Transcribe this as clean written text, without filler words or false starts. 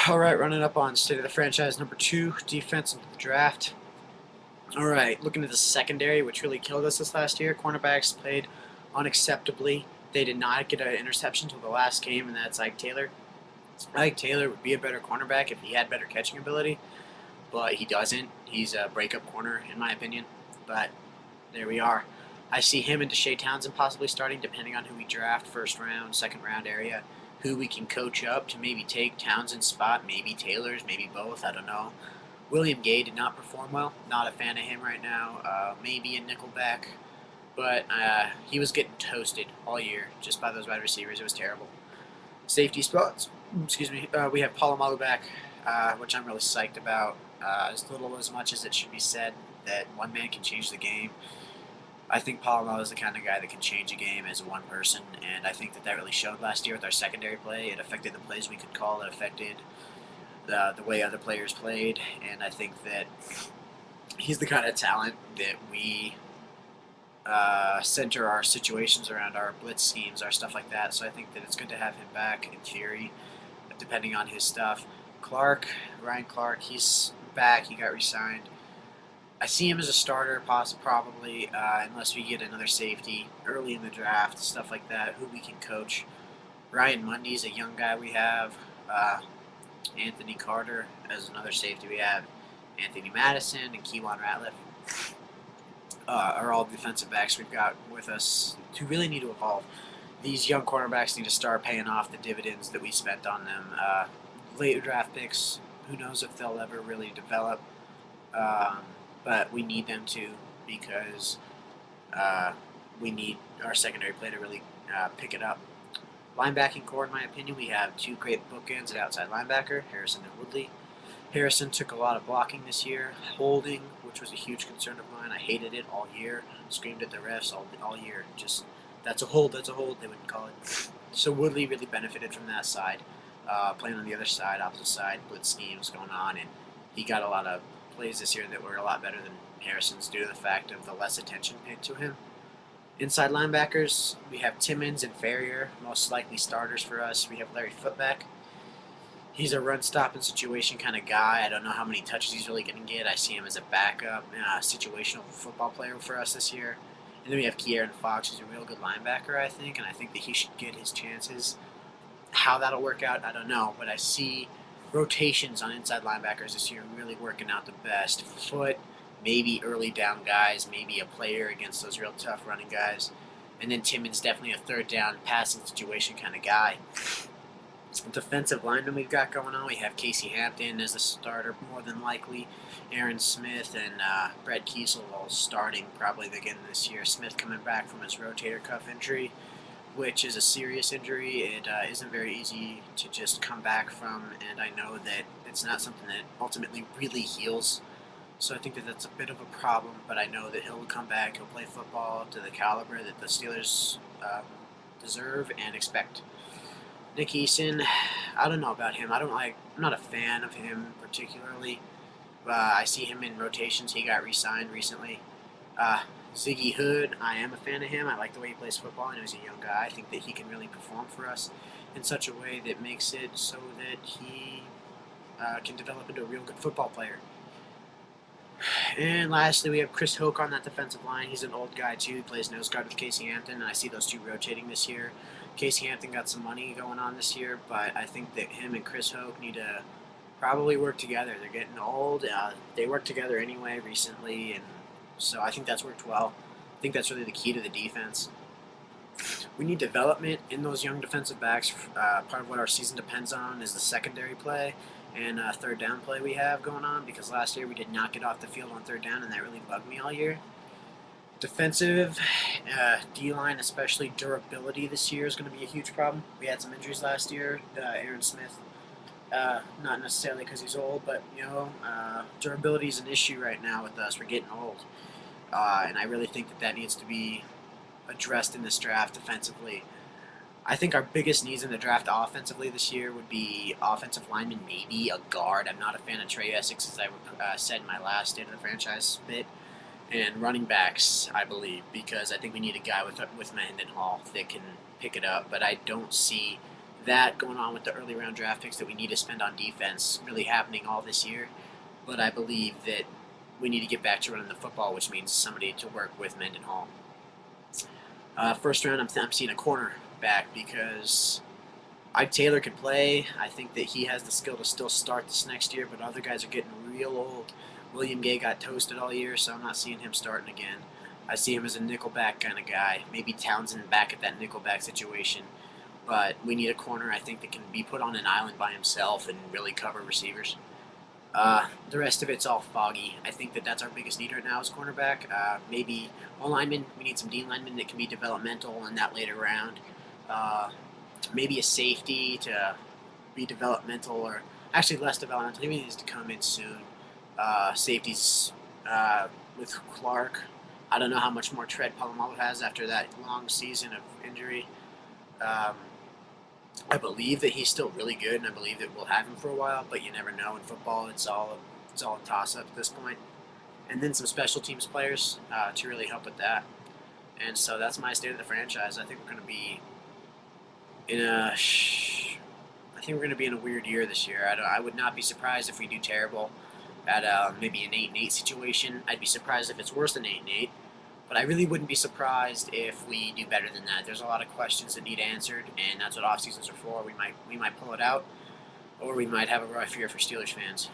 Alright, running up on State of the Franchise number 2, defense into the draft. Alright, looking at the secondary, which really killed us this last year. Cornerbacks played unacceptably. They did not get an interception until the last game, and that's Ike Taylor. Ike Taylor would be a better cornerback if he had better catching ability, but he doesn't. He's a breakup corner, in my opinion. But there we are. I see him and Deshae Townsend possibly starting, depending on who we draft, first round, second round area, who we can coach up to maybe take Townsend's spot, maybe Taylor's, maybe both. I don't know. William Gay did not perform well. Not a fan of him right now. Maybe a nickelback, but he was getting toasted all year just by those wide receivers. It was terrible. Safety spots. Excuse me. We have Palomalu back, which I'm really psyched about. As little as much as it should be said that one man can change the game. I think Palomalu is the kind of guy that can change a game as one person, and I think that really showed last year with our secondary play. It affected the plays we could call. It affected the way other players played, and I think that he's the kind of talent that we center our situations around, our blitz schemes, our stuff like that. So I think that it's good to have him back in theory, depending on his stuff. Ryan Clark, he's back. He got re-signed. I see him as a starter, probably, unless we get another safety early in the draft, stuff like that, who we can coach. Ryan Mundy's a young guy we have. Anthony Carter as another safety we have. Anthony Madison and Keywan Ratliff are all defensive backs we've got with us who really need to evolve. These young cornerbacks need to start paying off the dividends that we spent on them. Later draft picks, who knows if they'll ever really develop. But we need them to, because we need our secondary play to really pick it up. Linebacking core, in my opinion, we have two great bookends at outside linebacker, Harrison and Woodley. Harrison took a lot of blocking this year, holding, which was a huge concern of mine. I hated it all year, screamed at the refs all year. Just, that's a hold, they wouldn't call it. So Woodley really benefited from that side, playing on the other side, opposite side, blitz schemes going on, and he got a lot of plays this year that were a lot better than Harrison's due to the fact of the less attention paid to him. Inside linebackers, we have Timmons and Ferrier, most likely starters for us. We have Larry Footback. He's a run-stopping situation kind of guy. I don't know how many touches he's really going to get. I see him as a backup, situational football player for us this year. And then we have Kieran Fox, who's a real good linebacker, I think, and I think that he should get his chances. How that'll work out, I don't know, but I see rotations on inside linebackers this year really working out the best. Foot, maybe early down guys, maybe a player against those real tough running guys. And then Timmons definitely a third down passing situation kind of guy. Defensive lineman we've got going on, we have Casey Hampton as the starter more than likely. Aaron Smith and Brett Kiesel all starting probably again this year. Smith coming back from his rotator cuff injury, which is a serious injury. It isn't very easy to just come back from, and I know that it's not something that ultimately really heals. So I think that that's a bit of a problem, but I know that he'll come back. He'll play football to the caliber that the Steelers deserve and expect. Nick Eason, I don't know about him. I'm not a fan of him particularly. I see him in rotations. He got re-signed recently. Ziggy Hood, I am a fan of him. I like the way he plays football. I know he's a young guy. I think that he can really perform for us in such a way that makes it so that he can develop into a real good football player. And lastly, we have Chris Hoke on that defensive line. He's an old guy, too. He plays nose guard with Casey Hampton, and I see those two rotating this year. Casey Hampton got some money going on this year, but I think that him and Chris Hoke need to probably work together. They're getting old. They worked together anyway recently, and so I think that's worked well. I think that's really the key to the defense. We need development in those young defensive backs. Part of what our season depends on is the secondary play and third down play we have going on, because last year we did not get off the field on third down, and that really bugged me all year. Defensive, D-line, especially durability this year is going to be a huge problem. We had some injuries last year. Aaron Smith, not necessarily because he's old, but durability is an issue right now with us. We're getting old, and I really think that needs to be addressed in this draft defensively. I think our biggest needs in the draft offensively this year would be offensive lineman, maybe a guard. I'm not a fan of Trey Essex, as I said in my last State of the Franchise bit. And running backs, I believe, because I think we need a guy with Mendenhall that can pick it up. But I don't see that going on with the early round draft picks that we need to spend on defense really happening all this year. But I believe that we need to get back to running the football, which means somebody to work with Mendenhall. First round, I'm seeing a cornerback because Ike Taylor can play. I think that he has the skill to still start this next year, but other guys are getting real old. William Gay got toasted all year, so I'm not seeing him starting again. I see him as a nickelback kind of guy. Maybe Townsend back at that nickelback situation. But we need a corner, I think, that can be put on an island by himself and really cover receivers. The rest of it's all foggy. I think that that's our biggest need right now is cornerback. Maybe O lineman. We need some D linemen that can be developmental in that later round. Maybe a safety to be developmental, or actually less developmental. He needs to come in soon. Safeties with Clark. I don't know how much more tread Palomalo has after that long season of injury. Um, I believe that he's still really good, and I believe that we'll have him for a while. But you never know in football; it's all a toss up at this point. And then some special teams players to really help with that. And so that's my state of the franchise. I think we're going to be in a. I think we're going to be in a weird year this year. I would not be surprised if we do terrible at maybe an 8-8 situation. I'd be surprised if it's worse than 8-8. But I really wouldn't be surprised if we do better than that. There's a lot of questions that need answered, and that's what off seasons are for. We might pull it out, or we might have a rough year for Steelers fans.